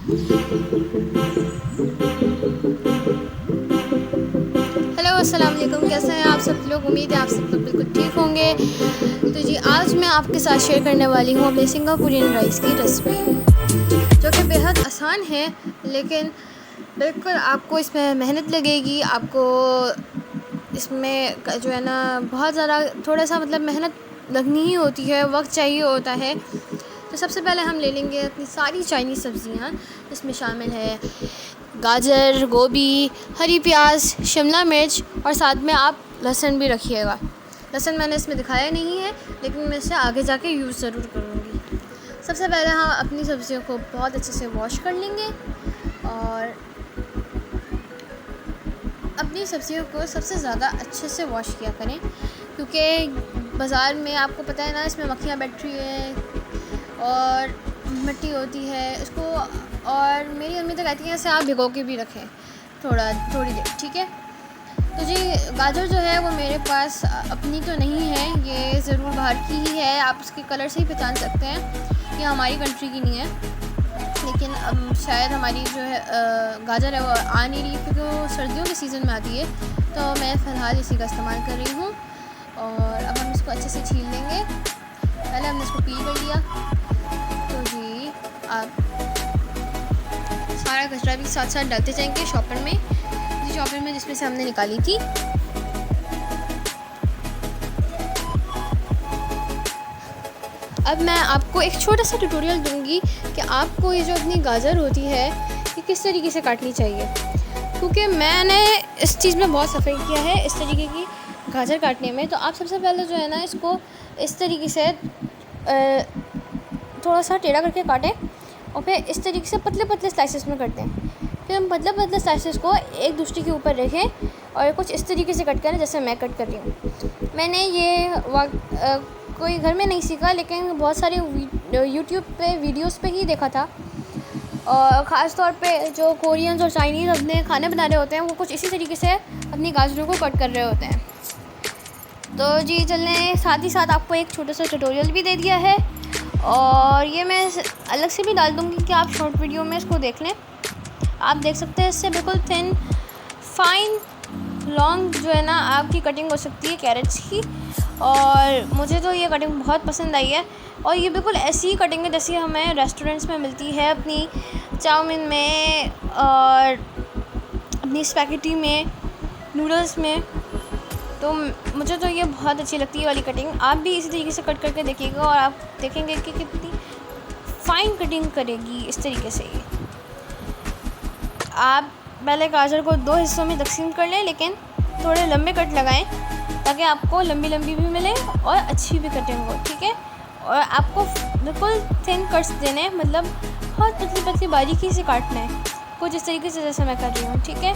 Hello, अस्सलाम वालेकुम। कैसे हैं आप सब लोग? उम्मीद है आप सब लोग बिल्कुल ठीक होंगे। तो जी, आज मैं आपके साथ शेयर करने वाली हूँ अपने सिंगापुरियन राइस की रेसिपी, जो कि बेहद आसान है, लेकिन बिल्कुल आपको इसमें मेहनत लगेगी। आपको इसमें जो है ना बहुत ज़्यादा थोड़ा सा मतलब मेहनत लगनी ही होती है, वक्त चाहिए होता है। तो सबसे पहले हम ले लेंगे अपनी सारी चाइनीज़ सब्ज़ियाँ। इसमें शामिल है गाजर, गोभी, हरी प्याज, शिमला मिर्च और साथ में आप लहसुन भी रखिएगा। लहसुन मैंने इसमें दिखाया नहीं है, लेकिन मैं इसे आगे जाके यूज़ ज़रूर करूँगी। सबसे पहले हम अपनी सब्ज़ियों को बहुत अच्छे से वॉश कर लेंगे और अपनी सब्ज़ियों को सबसे ज़्यादा अच्छे से वॉश किया करें, क्योंकि बाज़ार में आपको पता है ना, इसमें मक्खियाँ बैठ रही हैं और मिट्टी होती है इसको। और मेरी अम्मी तो कहती हैं इसे आप भिगो के भी रखें थोड़ी देर, ठीक है। तो जी, गाजर जो है वो मेरे पास अपनी तो नहीं है, ये ज़रूर बाहर की ही है। आप उसके कलर से ही पहचान सकते हैं, ये हमारी कंट्री की नहीं है। लेकिन अब शायद हमारी जो है गाजर है वो आ नहीं रही, क्योंकि वो सर्दियों के सीज़न में आती है। तो मैं फ़िलहाल इसी का इस्तेमाल कर रही हूँ। और अब हम इसको अच्छे से छील लेंगे। पहले हमने इसको पील कर लिया। तो जी, आप सारा कचरा भी साथ साथ डालते जाएंगे शॉपर में, शॉपर में जिसमें से हमने निकाली थी। अब मैं आपको एक छोटा सा ट्यूटोरियल दूंगी कि आपको ये जो अपनी गाजर होती है ये किस तरीके से काटनी चाहिए, क्योंकि मैंने इस चीज़ में बहुत सफ़र किया है इस तरीके की गाजर काटने में। तो आप सबसे पहले जो है ना इसको इस तरीके से थोड़ा सा टेढ़ा करके काटें और फिर इस तरीके से पतले पतले स्लाइसेस में करते हैं। फिर हम पतले पतले स्लाइसेस को एक दूसरे के ऊपर रखें और कुछ इस तरीके से कट करें जैसे मैं कट कर रही हूँ। मैंने ये कोई घर में नहीं सीखा, लेकिन बहुत सारे यूट्यूब पे वीडियोस पे ही देखा था। और ख़ास तौर पे जो कोरियंस और चाइनीज़ अपने खाने बना रहे होते हैं, वो कुछ इसी तरीके से अपनी गाजरों को कट कर रहे होते हैं। तो जी, चलने साथ ही साथ आपको एक छोटा सा ट्यूटोरियल भी दे दिया है, और ये मैं अलग से भी डाल दूँगी कि आप शॉर्ट वीडियो में इसको देख लें। आप देख सकते हैं इससे बिल्कुल थिन, फाइन, लॉन्ग जो है ना आपकी कटिंग हो सकती है कैरेट्स की। और मुझे तो ये कटिंग बहुत पसंद आई है, और ये बिल्कुल ऐसी ही कटिंग है जैसी हमें रेस्टोरेंट्स में मिलती है, अपनी चाउमीन में और अपनी स्पैगेटी में, नूडल्स में। तो मुझे तो ये बहुत अच्छी लगती है वाली कटिंग। आप भी इसी तरीके से कट करके देखिएगा और आप देखेंगे कि कितनी फ़ाइन कटिंग करेगी इस तरीके से। ये आप पहले गाजर को 2 हिस्सों में तकसीम कर लें, लेकिन थोड़े लंबे कट लगाएं ताकि आपको लंबी लंबी भी मिले और अच्छी भी कटिंग हो, ठीक है। और आपको बिल्कुल थिन कट्स देने हैं, मतलब बहुत पतली पतली बारीकी से काटना है, कुछ इस तरीके से जैसे मैं कर रही हूँ, ठीक है।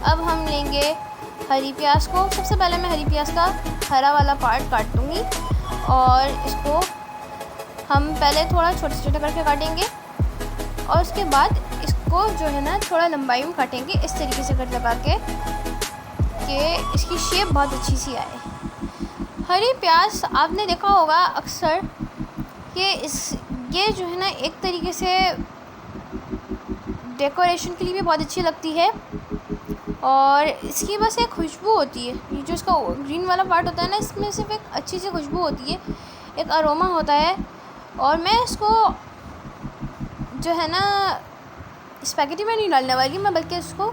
अब हम लेंगे हरी प्याज को। सबसे पहले मैं हरी प्याज का हरा वाला पार्ट काट दूँगी, और इसको हम पहले थोड़ा छोटे छोटे करके काटेंगे, और उसके बाद इसको जो है ना थोड़ा लंबाई में काटेंगे इस तरीके से कट लगा के कि इसकी शेप बहुत अच्छी सी आए। हरी प्याज आपने देखा होगा अक्सर कि ये जो है ना एक तरीके से डेकोरेशन के लिए भी बहुत अच्छी लगती है, और इसकी बस एक खुशबू होती है। ये जो इसका ग्रीन वाला पार्ट होता है ना, इसमें सिर्फ एक अच्छी सी खुशबू होती है, एक अरोमा होता है। और मैं इसको जो है ना स्पैगेटी में नहीं डालने वाली मैं, बल्कि इसको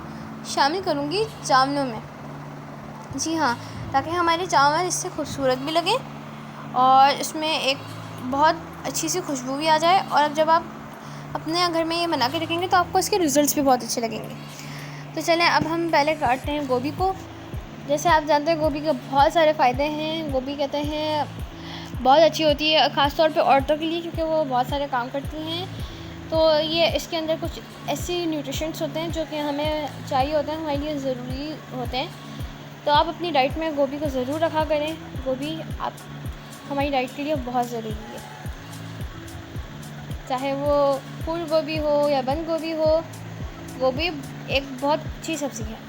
शामिल करूँगी चावलों में। जी हाँ, ताकि हमारे चावल इससे खूबसूरत भी लगे और इसमें एक बहुत अच्छी सी खुशबू भी आ जाए। और अब जब आप अपने घर में ये बना के रखेंगे तो आपको इसके रिज़ल्ट्स भी बहुत अच्छे लगेंगे। तो चलें, अब हम पहले काटते हैं गोभी को। जैसे आप जानते हैं गोभी के बहुत सारे फ़ायदे हैं। गोभी कहते हैं बहुत अच्छी होती है, ख़ास तौर पे औरतों के लिए, क्योंकि वो बहुत सारे काम करती हैं। तो ये इसके अंदर कुछ ऐसे न्यूट्रिशंस होते हैं जो कि हमें चाहिए होते हैं, हमारे लिए ज़रूरी होते हैं। तो आप अपनी डाइट में गोभी को ज़रूर रखा करें। गोभी आप हमारी डाइट के लिए बहुत ज़रूरी है। चाहे वो फूल गोभी हो या बंद गोभी हो, गोभी एक बहुत अच्छी सब्ज़ी है।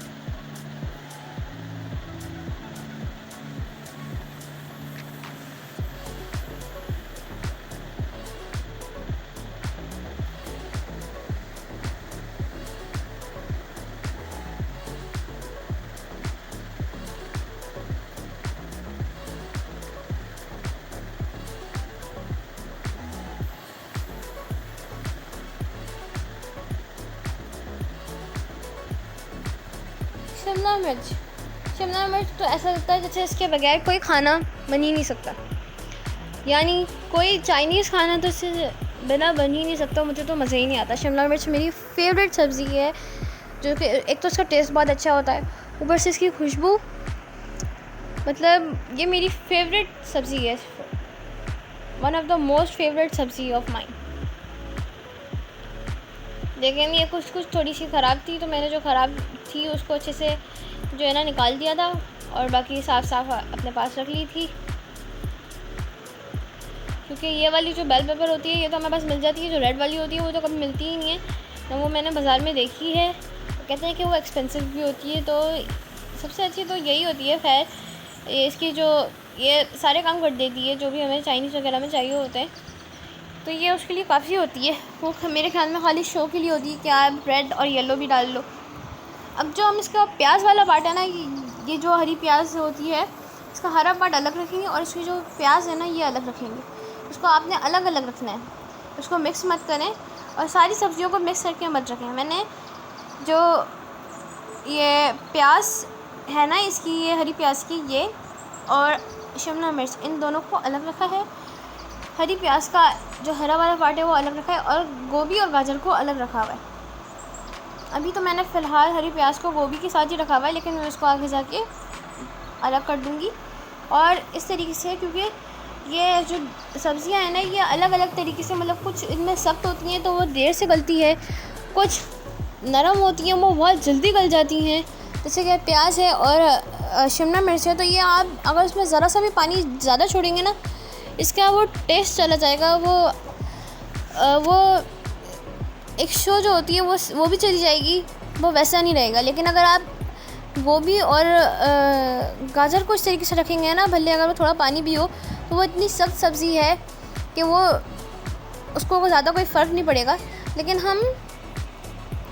शिमला मिर्च तो ऐसा लगता है जैसे इसके बगैर कोई खाना बन ही नहीं सकता, यानी कोई चाइनीज़ खाना तो इससे बिना बन ही नहीं सकता। मुझे तो मज़ा ही नहीं आता। शिमला मिर्च मेरी फेवरेट सब्ज़ी है, जो कि एक तो इसका टेस्ट बहुत अच्छा होता है, ऊपर से इसकी खुशबू, मतलब ये मेरी फेवरेट सब्ज़ी है, one of the most favourite सब्ज़ी ऑफ माइन। लेकिन ये कुछ थोड़ी सी ख़राब थी, तो मैंने जो ख़राब थी उसको अच्छे से जो है ना निकाल दिया था, और बाकी साफ़ अपने पास रख ली थी। क्योंकि ये वाली जो बेल पेपर होती है ये तो हमारे पास मिल जाती है, जो रेड वाली होती है वो तो कभी मिलती ही नहीं है ना, वो मैंने बाज़ार में देखी है। कहते हैं कि वो एक्सपेंसिव भी होती है, तो सबसे अच्छी तो यही होती है। खैर इसकी जो ये सारे काम कर देती है, जो भी हमें चाइनीज़ वगैरह में चाहिए होते हैं, तो ये उसके लिए काफ़ी होती है। वो मेरे ख्याल में खाली शो के लिए होती है कि आप रेड और येलो भी डाल लो। अब जो हम इसका प्याज वाला पार्ट है ना, ये जो हरी प्याज होती है, इसका हरा पार्ट अलग रखेंगे और इसकी जो प्याज है ना ये अलग रखेंगे। उसको आपने अलग अलग रखना है, उसको मिक्स मत करें और सारी सब्ज़ियों को मिक्स करके मत रखें। मैंने जो ये प्याज है ना, इसकी ये हरी प्याज की ये और शिमला मिर्च, इन दोनों को अलग रखा है। हरी प्याज का जो हरा वाला पार्ट है वो अलग रखा है, और गोभी और गाजर को अलग रखा हुआ है। अभी तो मैंने फ़िलहाल हरी प्याज को गोभी के साथ ही रखा हुआ है, लेकिन मैं उसको आगे जाके अलग कर दूँगी। और इस तरीके से, क्योंकि ये जो सब्ज़ियाँ हैं ना ये अलग अलग तरीके से, मतलब कुछ इनमें सख्त होती हैं तो वो देर से गलती है, कुछ नरम होती हैं वो बहुत जल्दी गल जाती हैं। जैसे कि प्याज है और शिमला मिर्च है, तो ये आप अगर उसमें ज़रा सा भी पानी ज़्यादा छोड़ेंगे ना, इसका वो टेस्ट चला जाएगा, वो एक शो जो होती है वो भी चली जाएगी, वो वैसा नहीं रहेगा। लेकिन अगर आप गोभी और गाजर को इस तरीके से रखेंगे ना, भले अगर वो थोड़ा पानी भी हो, तो वो इतनी सख्त सब्ज़ी है कि वो उसको ज़्यादा कोई फ़र्क नहीं पड़ेगा। लेकिन हम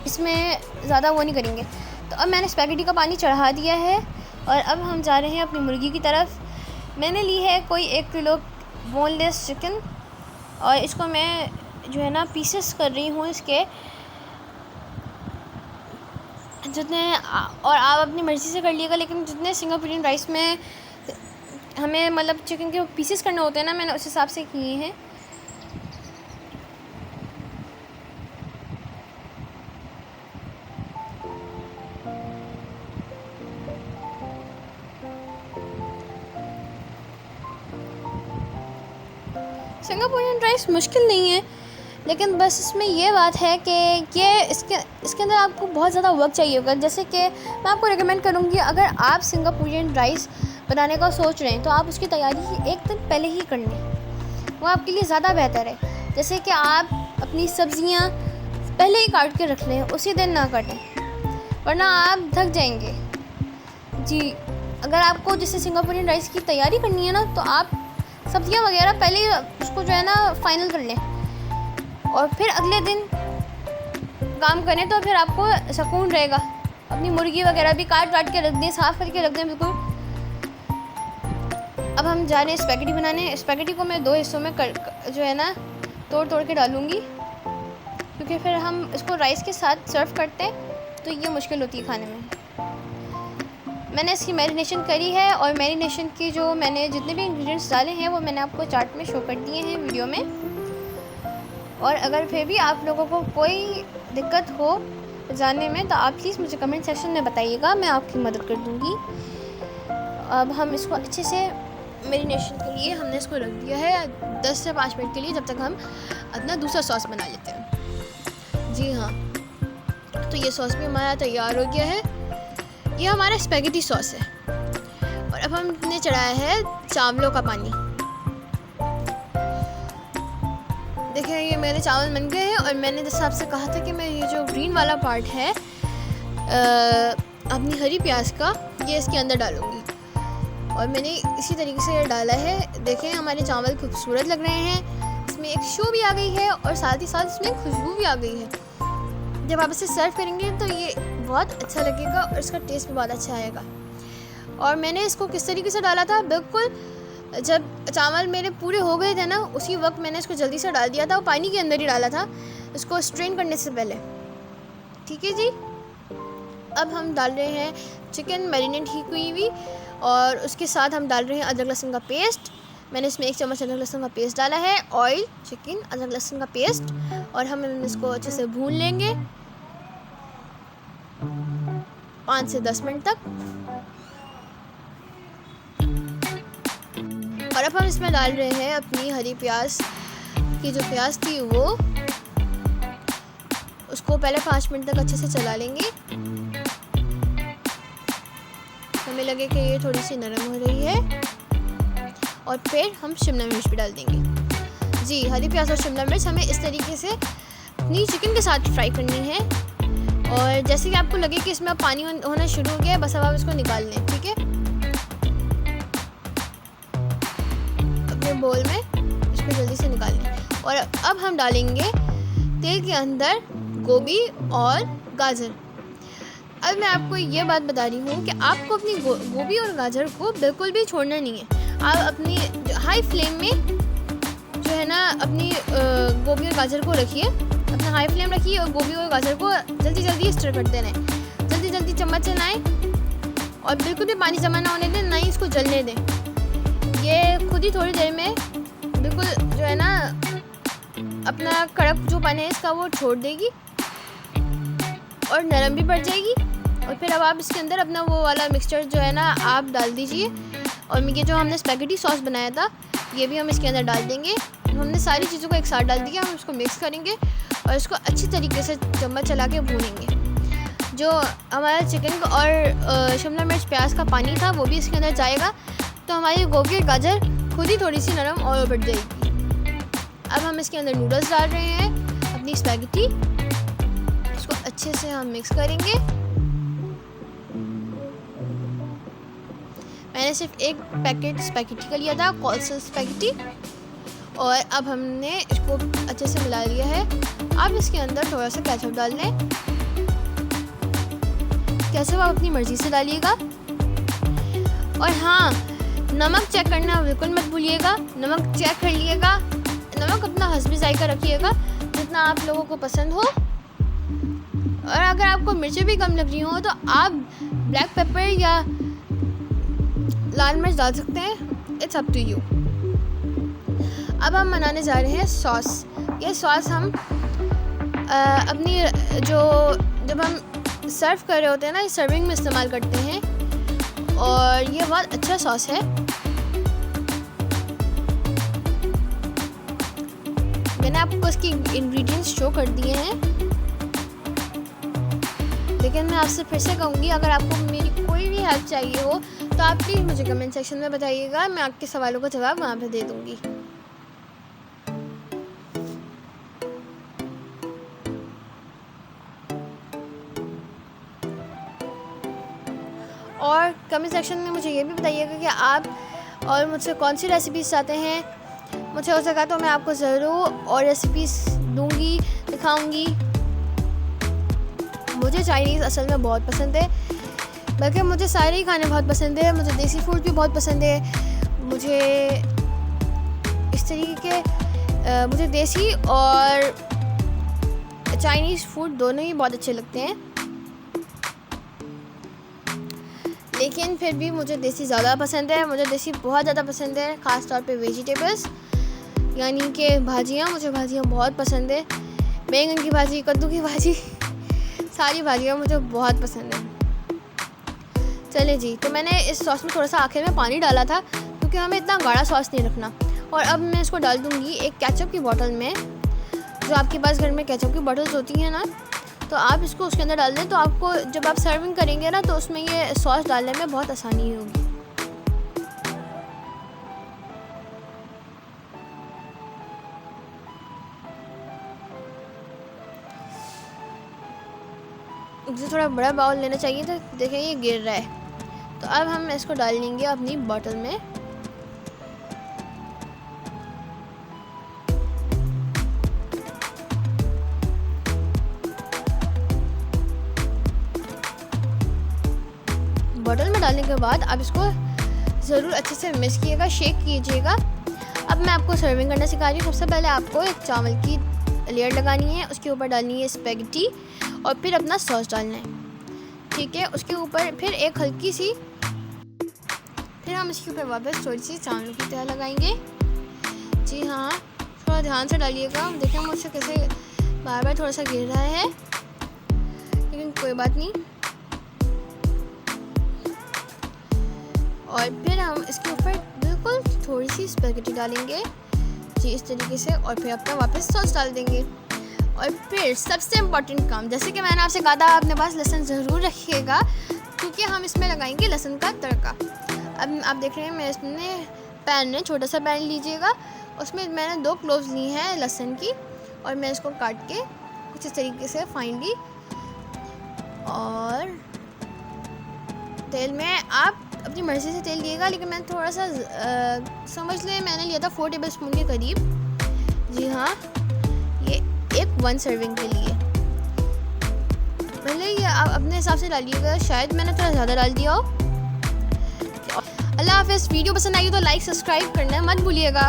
इसमें ज़्यादा वो नहीं करेंगे। तो अब मैंने स्पैगेटी का पानी चढ़ा दिया है और अब हम जा रहे हैं अपनी मुर्गी की तरफ। मैंने ली है कोई 1 किलो बोनलेस चिकन, और इसको मैं जो है ना पीसेस कर रही हूँ इसके जितने, और आप अपनी मर्ज़ी से कर लीजिएगा, लेकिन जितने सिंगापुरियन राइस में हमें मतलब चिकन के पीसेस करने होते हैं ना, मैंने उस हिसाब से किए हैं। सिंगापुरियन राइस मुश्किल नहीं है, लेकिन बस इसमें ये बात है कि ये इसके अंदर आपको बहुत ज़्यादा वर्क चाहिए होगा। जैसे कि मैं आपको रिकमेंड करूँगी, अगर आप सिंगापुरियन राइस बनाने का सोच रहे हैं तो आप उसकी तैयारी एक दिन पहले ही कर लें, वो आपके लिए ज़्यादा बेहतर है। जैसे कि आप अपनी सब्ज़ियाँ पहले ही काट के रख लें, उसी दिन ना काटें, वरना आप थक जाएंगे जी। अगर आपको जैसे सिंगापुरियन राइस की तैयारी करनी है ना, तो आप सब्ज़ियाँ वगैरह पहले ही उसको जो है ना फ़ाइनल कर लें, और फिर अगले दिन काम करें तो फिर आपको सुकून रहेगा। अपनी मुर्गी वगैरह भी काट के रख दें, साफ़ करके रख दें बिल्कुल। अब हम जा रहे हैं स्पैगेटी बनाने। स्पैगेटी को मैं 2 हिस्सों में जो है ना तोड़ के डालूँगी, क्योंकि फिर हम इसको राइस के साथ सर्व करते हैं तो ये मुश्किल होती है खाने में। मैंने इसकी मैरिनेशन करी है, और मैरिनेशन की जो मैंने जितने भी इंग्रेडिएंट्स डाले हैं वो मैंने आपको चार्ट में शो कर दिए हैं वीडियो में। और अगर फिर भी आप लोगों को कोई दिक्कत हो जानने में, तो आप प्लीज़ मुझे कमेंट सेक्शन में बताइएगा, मैं आपकी मदद कर दूँगी। अब हम इसको अच्छे से मैरिनेशन के लिए हमने इसको रख दिया है 10 से 5 मिनट के लिए, जब तक हम अपना दूसरा सॉस बना लेते हैं। जी हाँ, तो ये सॉस भी हमारा तैयार हो गया है। ये हमारा स्पैगेटी सॉस है। और अब हमने चढ़ाया है चावलों का पानी। देखिए ये मेरे चावल बन गए हैं और मैंने जैसे आपसे कहा था कि मैं ये जो ग्रीन वाला पार्ट है अपनी हरी प्याज का ये इसके अंदर डालूँगी और मैंने इसी तरीके से डाला है। देखें हमारे चावल खूबसूरत लग रहे हैं, इसमें एक शो भी आ गई है और साथ ही साथ इसमें खुशबू भी आ गई है। जब आप इसे सर्व करेंगे तो ये बहुत अच्छा लगेगा और इसका टेस्ट भी बहुत अच्छा आएगा। और मैंने इसको किस तरीके से डाला था, बिल्कुल जब चावल मेरे पूरे हो गए थे ना उसी वक्त मैंने इसको जल्दी से डाल दिया था और पानी के अंदर ही डाला था इसको स्ट्रेन करने से पहले। ठीक है जी, अब हम डाल रहे हैं चिकन मैरिनेट ही हुई हुई और उसके साथ हम डाल रहे हैं अदरक लहसुन का पेस्ट। मैंने इसमें 1 चम्मच अदरक लहसुन का पेस्ट डाला है, ऑयल, चिकन, अदरक लहसुन का पेस्ट और हम इसको अच्छे से भून लेंगे 5 से 10 मिनट तक। और अब हम इसमें डाल रहे हैं अपनी हरी प्याज की जो प्याज थी वो, उसको पहले 5 मिनट तक अच्छे से चला लेंगे। हमें लगे कि ये थोड़ी सी नरम हो रही है और फिर हम शिमला मिर्च भी डाल देंगे। जी, हरी प्याज और शिमला मिर्च हमें इस तरीके से अपनी चिकन के साथ फ्राई करनी है और जैसे कि आपको लगे कि इसमें अब पानी होना शुरू हो गया है, बस अब आप इसको निकाल लें। ठीक है, अपने बोल में इसको जल्दी से निकाल लें। और अब हम डालेंगे तेल के अंदर गोभी और गाजर। अब मैं आपको ये बात बता रही हूँ कि आपको अपनी गोभी और गाजर को बिल्कुल भी छोड़ना नहीं है। आप अपनी हाई फ्लेम में जो है ना अपनी गोभी और गाजर को रखिए, अपना हाई फ्लेम रखिए और गोभी और गाजर को जल्दी जल्दी स्टर करते रहें। जल्दी जल्दी चम्मच चलाएं और बिल्कुल भी पानी जमा ना होने दें, ना ही इसको जलने दें। ये खुद ही थोड़ी देर में बिल्कुल जो है ना अपना कड़क जो पानी है इसका वो छोड़ देगी और नरम भी पड़ जाएगी। और फिर अब आप इसके अंदर अपना वो वाला मिक्सचर जो है ना आप डाल दीजिए और ये जो हमने स्पैगेटी सॉस बनाया था ये भी हम इसके अंदर डाल देंगे। हमने सारी चीज़ों को एक साथ डाल दिया, हम इसको मिक्स करेंगे और इसको अच्छी तरीके से चम्मच चला के भूनेंगे। जो हमारा चिकन और शिमला मिर्च प्याज का पानी था वो भी इसके अंदर जाएगा तो हमारी गोभी और गाजर खुद ही थोड़ी सी नरम और बढ़ जाएगी। अब हम इसके अंदर नूडल्स डाल रहे हैं अपनी स्पैगेटी, इसको अच्छे से हम मिक्स करेंगे। मैंने सिर्फ एक पैकेट स्पैगेटी का लिया था, कोलसल स्पैगेटी, और अब हमने इसको अच्छे से मिला लिया है। आप इसके अंदर थोड़ा सा केचप डाल लें। केचप आप अपनी मर्ज़ी से डालिएगा। और हाँ, नमक चेक करना बिल्कुल मत भूलिएगा, नमक चेक कर लिएगा। नमक अपना हस्बी जायका रखिएगा जितना आप लोगों को पसंद हो। और अगर आपको मिर्चें भी कम लग रही हो तो आप ब्लैक पेपर या लाल मिर्च डाल सकते हैं, इट्स अप टू यू। अब हम बनाने जा रहे हैं सॉस। ये सॉस हम अपनी जब हम सर्व कर रहे होते हैं ना, इस सर्विंग में इस्तेमाल करते हैं और ये बहुत अच्छा सॉस है। मैंने आपको इसकी इंग्रेडिएंट्स शो कर दिए हैं, लेकिन मैं आपसे फिर से कहूँगी अगर आपको मेरी कोई भी हेल्प चाहिए हो तो आप प्लीज़ मुझे कमेंट सेक्शन में बताइएगा, मैं आपके सवालों का जवाब वहाँ पे दे दूँगी। और कमेंट सेक्शन में मुझे ये भी बताइएगा कि आप और मुझसे कौन सी रेसिपीज़ चाहते हैं। मुझे हो सका तो मैं आपको ज़रूर और रेसिपीज़ दूँगी, दिखाऊँगी। मुझे चाइनीज़ असल में बहुत पसंद है, बल्कि मुझे सारे ही खाने बहुत पसंद है। मुझे देसी फूड भी बहुत पसंद है। मुझे इस तरीके के मुझे देसी और चाइनीज़ फूड दोनों ही बहुत अच्छे लगते हैं, लेकिन फिर भी मुझे देसी ज़्यादा पसंद है। मुझे देसी बहुत ज़्यादा पसंद है, ख़ास तौर पे वेजिटेबल्स यानी कि भाजियाँ। मुझे भाजियाँ बहुत पसंद है, बैंगन की भाजी, कद्दू की भाजी, सारी भाजियाँ मुझे बहुत पसंद है। चले जी, तो मैंने इस सॉस में थोड़ा सा आखिर में पानी डाला था क्योंकि हमें इतना गाढ़ा सॉस नहीं रखना। और अब मैं इसको डाल दूँगी एक केचप की बोतल में। जो आपके पास घर में केचप की बोतल्स होती हैं ना, तो आप इसको उसके अंदर डाल दें, तो आपको जब आप सर्विंग करेंगे ना तो उसमें ये सॉस डालने में बहुत आसानी होगी। मुझे थोड़ा बड़ा बाउल लेना चाहिए, तो देखिए ये गिर रहा है। तो अब हम इसको डाल लेंगे अपनी बॉटल में। बॉटल में डालने के बाद आप इसको ज़रूर अच्छे से मिक्स कीजिएगा, शेक कीजिएगा। अब मैं आपको सर्विंग करना सिखा रही हूँ। सबसे पहले आपको एक चावल की लेयर लगानी है, उसके ऊपर डालनी है स्पैगेटी और फिर अपना सॉस डालना है, ठीक है। उसके ऊपर फिर एक हल्की सी, फिर हम इसके ऊपर वापस थोड़ी सी चावलों की तह लगाएंगे। जी हाँ, थोड़ा ध्यान से डालिएगा। देखें मुझसे कैसे बार बार थोड़ा सा गिर रहा है, लेकिन कोई बात नहीं। और फिर हम इसके ऊपर बिल्कुल थोड़ी सी स्पैगेटी डालेंगे जी, इस तरीके से। और फिर अपना वापस सॉस डाल देंगे। और फिर सबसे इम्पॉर्टेंट काम, जैसे कि मैंने आपसे कहा था, अपने पास लहसुन ज़रूर रखिएगा, क्योंकि हम इसमें लगाएंगे लहसुन का तड़का। अब आप देख रहे हैं मैं इसमें पैन में, छोटा सा पैन लीजिएगा, उसमें मैंने 2 क्लोव्स ली हैं लहसुन की, और मैं इसको काट के कुछ इस तरीके से फाइनली, और तेल में आप अपनी मर्ज़ी से तेल लिएगा, लेकिन मैं थोड़ा सा समझ लें मैंने लिया था 4 टेबल स्पून के करीब। जी हाँ, ये एक 1 सर्विंग के लिए। पहले ये आप अपने हिसाब से डालिएगा, शायद मैंने थोड़ा ज़्यादा डाल दिया हो। अल्लाह हाफ़िज़। वीडियो पसंद आई तो लाइक सब्सक्राइब करना मत भूलिएगा।